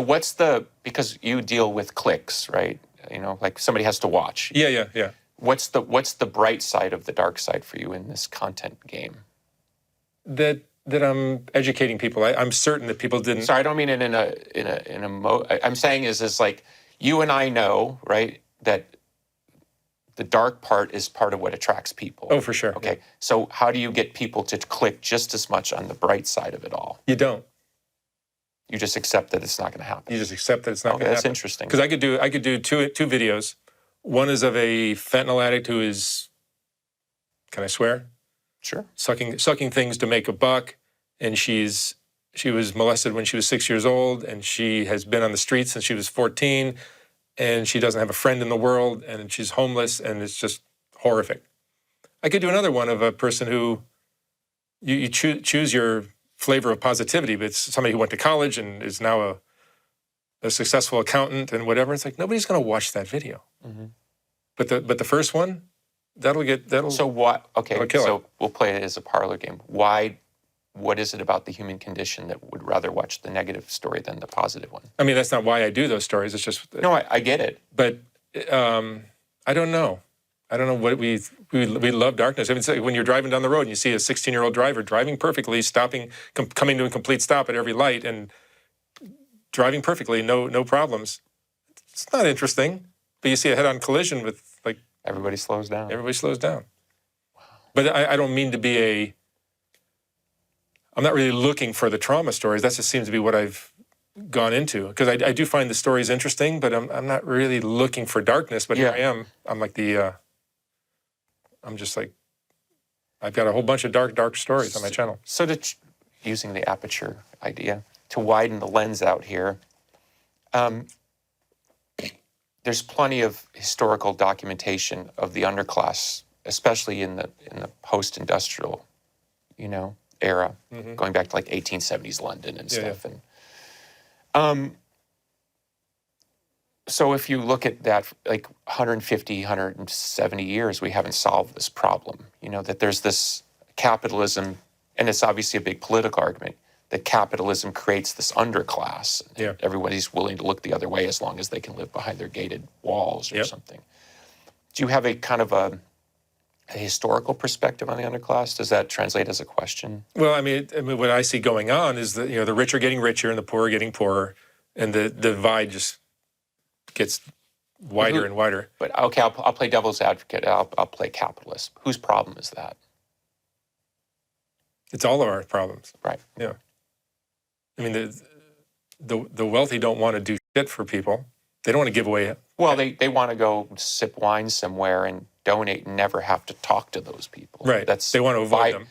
So because you deal with clicks, right? You know, like somebody has to watch. Yeah. What's the bright side of the dark side for you in this content game? That I'm educating people. I'm certain that people didn't. Sorry, I don't mean it I'm saying is like you and I know, right, that the dark part is part of what attracts people. Oh, for sure. Okay. Yeah. So how do you get people to click just as much on the bright side of it all? You don't. You just accept that it's not going to happen. You just accept that it's not going to happen. That's interesting. Because I could do two videos. One is of a fentanyl addict who is, can I swear? Sure. Sucking things to make a buck, and she was molested when she was 6 years old, and she has been on the streets since she was 14, and she doesn't have a friend in the world, and she's homeless, and it's just horrific. I could do another one of a person who you choose your flavor of positivity, but it's somebody who went to college and is now a successful accountant and whatever. It's like nobody's going to watch that video. Mm-hmm. But the first one, that'll. So what? Okay, so it. We'll play it as a parlor game. What is it about the human condition that would rather watch the negative story than the positive one? I mean, that's not why I do those stories. It's just no, I get it. But I don't know. I don't know what we love darkness. I mean, it's like when you're driving down the road and you see a 16-year-old driver driving perfectly, stopping, coming to a complete stop at every light, and driving perfectly, no problems. It's not interesting. But you see a head-on collision with like everybody slows down. Everybody slows down. Wow. But I don't mean to be I'm not really looking for the trauma stories. That just seems to be what I've gone into, because I do find the stories interesting, but I'm not really looking for darkness. But here I am. I'm like I'm just like, I've got a whole bunch of dark stories on my channel. So using the aperture idea to widen the lens out here, there's plenty of historical documentation of the underclass, especially in the post-industrial, era, mm-hmm. going back to like 1870s London and stuff. Yeah. And so if you look at that, like 150, 170 years, we haven't solved this problem. That there's this capitalism, and it's obviously a big political argument, that capitalism creates this underclass. Yeah. Everybody's willing to look the other way as long as they can live behind their gated walls or something. Do you have a kind of a historical perspective on the underclass? Does that translate as a question? Well, I mean, what I see going on is that the rich are getting richer and the poor are getting poorer, and the divide just gets wider and wider. But okay, I'll play devil's advocate. I'll play capitalist. Whose problem is that? It's all of our problems. Right. Yeah. I mean, the wealthy don't want to do shit for people. They don't want to give away. Well, they want to go sip wine somewhere and donate and never have to talk to those people. Right. They want to avoid them.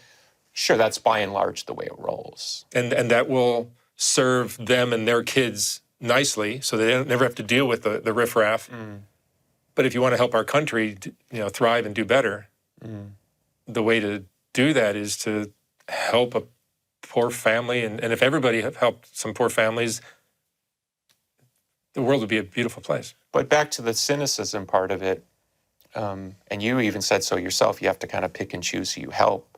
Sure, that's by and large the way it rolls. And that will serve them and their kids nicely, so they don't never have to deal with the riffraff. Mm. But if you want to help our country, thrive and do better, the way to do that is to help a poor family. And if everybody helped some poor families, the world would be a beautiful place. But back to the cynicism part of it, and you even said so yourself, you have to kind of pick and choose who you help.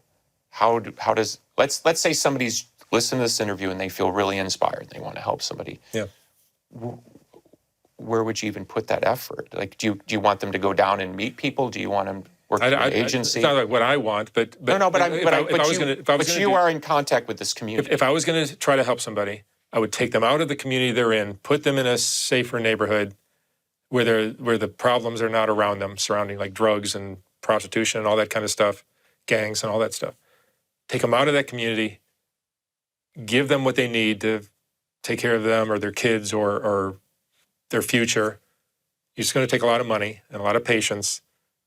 How does, let's say somebody's listening to this interview and they feel really inspired, they want to help somebody. Yeah. Where would you even put that effort? Like, do you want them to go down and meet people? Do you want them work for an agency? It's not like what I want, but you are in contact with this community. If I was going to try to help somebody, I would take them out of the community they're in, put them in a safer neighborhood where the problems are not around them, surrounding like drugs and prostitution and all that kind of stuff, gangs and all that stuff. Take them out of that community, give them what they need to take care of them or their kids or their future. It's going to take a lot of money and a lot of patience,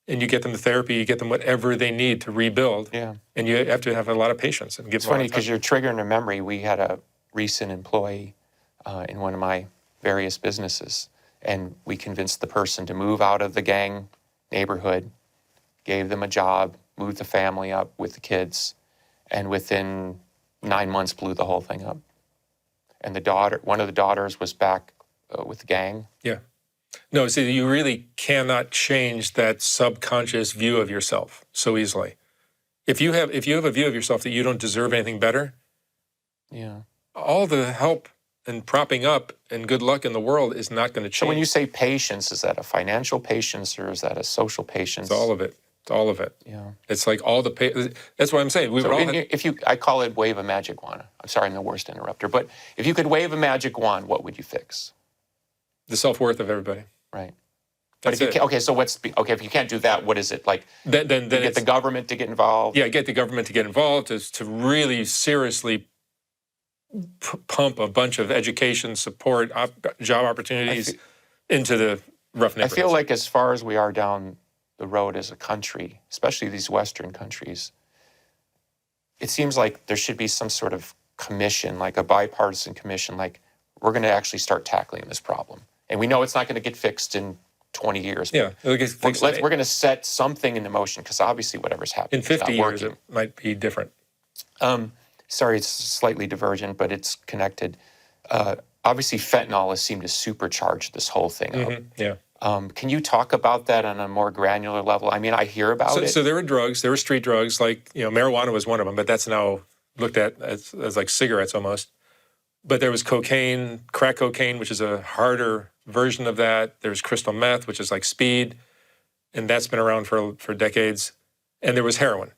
and you get them the therapy, you get them whatever they need to rebuild. Yeah. And you have to have a lot of patience and give It's funny because you're triggering a memory. We had a recent employee in one of my various businesses, and we convinced the person to move out of the gang neighborhood, gave them a job, moved the family up with the kids, and within 9 months blew the whole thing up. And one of the daughters was back with the gang. Yeah. No, see, you really cannot change that subconscious view of yourself so easily. If you have a view of yourself that you don't deserve anything better, yeah, all the help and propping up and good luck in the world is not going to change. So when you say patience, is that a financial patience or is that a social patience? It's all of it. It's all of it. Yeah. It's like all the that's what I'm saying. We So would all if you, I call it wave a magic wand. I'm sorry, I'm the worst interrupter, but if you could wave a magic wand, what would you fix? the self-worth of everybody. Right. But That's if you it. can't, okay, so if you can't do that, what is it like? Then You get it's, the government to get involved. yeah, get the government to get involved, to really seriously pump a bunch of education, support, job opportunities into the rough I neighborhoods. feel like as far as we are down the road as a country, especially these Western countries, it seems like there should be some sort of commission, like a bipartisan commission, like we're going to actually start tackling this problem. And we know it's not going to get fixed in 20 years. Yeah, We're going to set something into motion because obviously whatever's happening in 50 is not years working. it might be different. Sorry, it's slightly divergent, but it's connected. Obviously, fentanyl has seemed to supercharge this whole thing up. Yeah. Can you talk about that on a more granular level? I mean, I hear about it. So there were drugs, there were street drugs, like, marijuana was one of them, but that's now looked at as like cigarettes almost. But there was cocaine, crack cocaine, which is a harder version of that. There's crystal meth, which is like speed, and that's been around for decades. And there was heroin.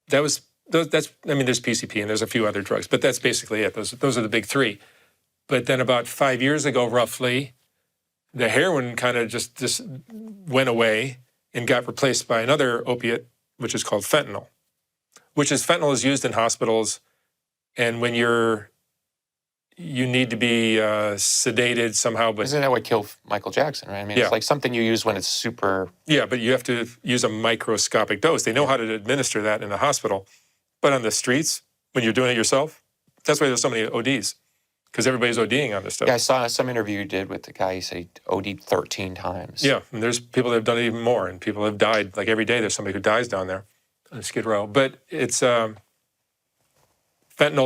There's PCP and there's a few other drugs, but that's basically it. Those are the big three. But then about 5 years ago, roughly, the heroin kind of just went away and got replaced by another opiate, which is called fentanyl. Fentanyl is used in hospitals, and when you need to be sedated somehow. But isn't that what killed Michael Jackson, right? I mean, Yeah. It's like something you use when it's super. Yeah, but you have to use a microscopic dose. They know how to administer that in a hospital. But on the streets, when you're doing it yourself, that's why there's so many ODs, because everybody's ODing on this stuff. Yeah, I saw some interview you did with the guy. He said he OD'd 13 times. Yeah, and there's people that have done it even more, and people have died. Like every day, there's somebody who dies down there on Skid Row. But it's fentanyl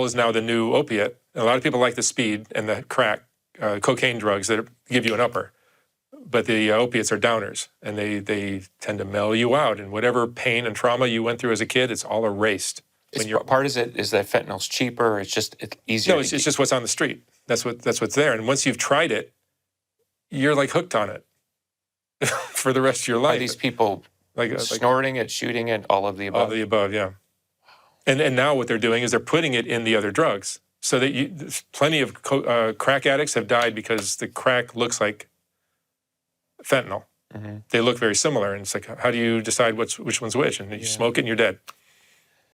is now the new opiate. And a lot of people like the speed and the crack, cocaine drugs that give you an upper. But the opiates are downers, and they tend to mellow you out. And whatever pain and trauma you went through as a kid, it's all erased. Part of it is that fentanyl's cheaper. It's easier. No, it's just what's on the street. That's what's there. And once you've tried it, you're like hooked on it for the rest of your life. Are these people like snorting it, shooting it, all of the above? all of the above, yeah. And now what they're doing is they're putting it in the other drugs. So that plenty of crack addicts have died because the crack looks like fentanyl. Mm-hmm. They look very similar, and it's like, how do you decide which one's which? And you smoke it and you're dead.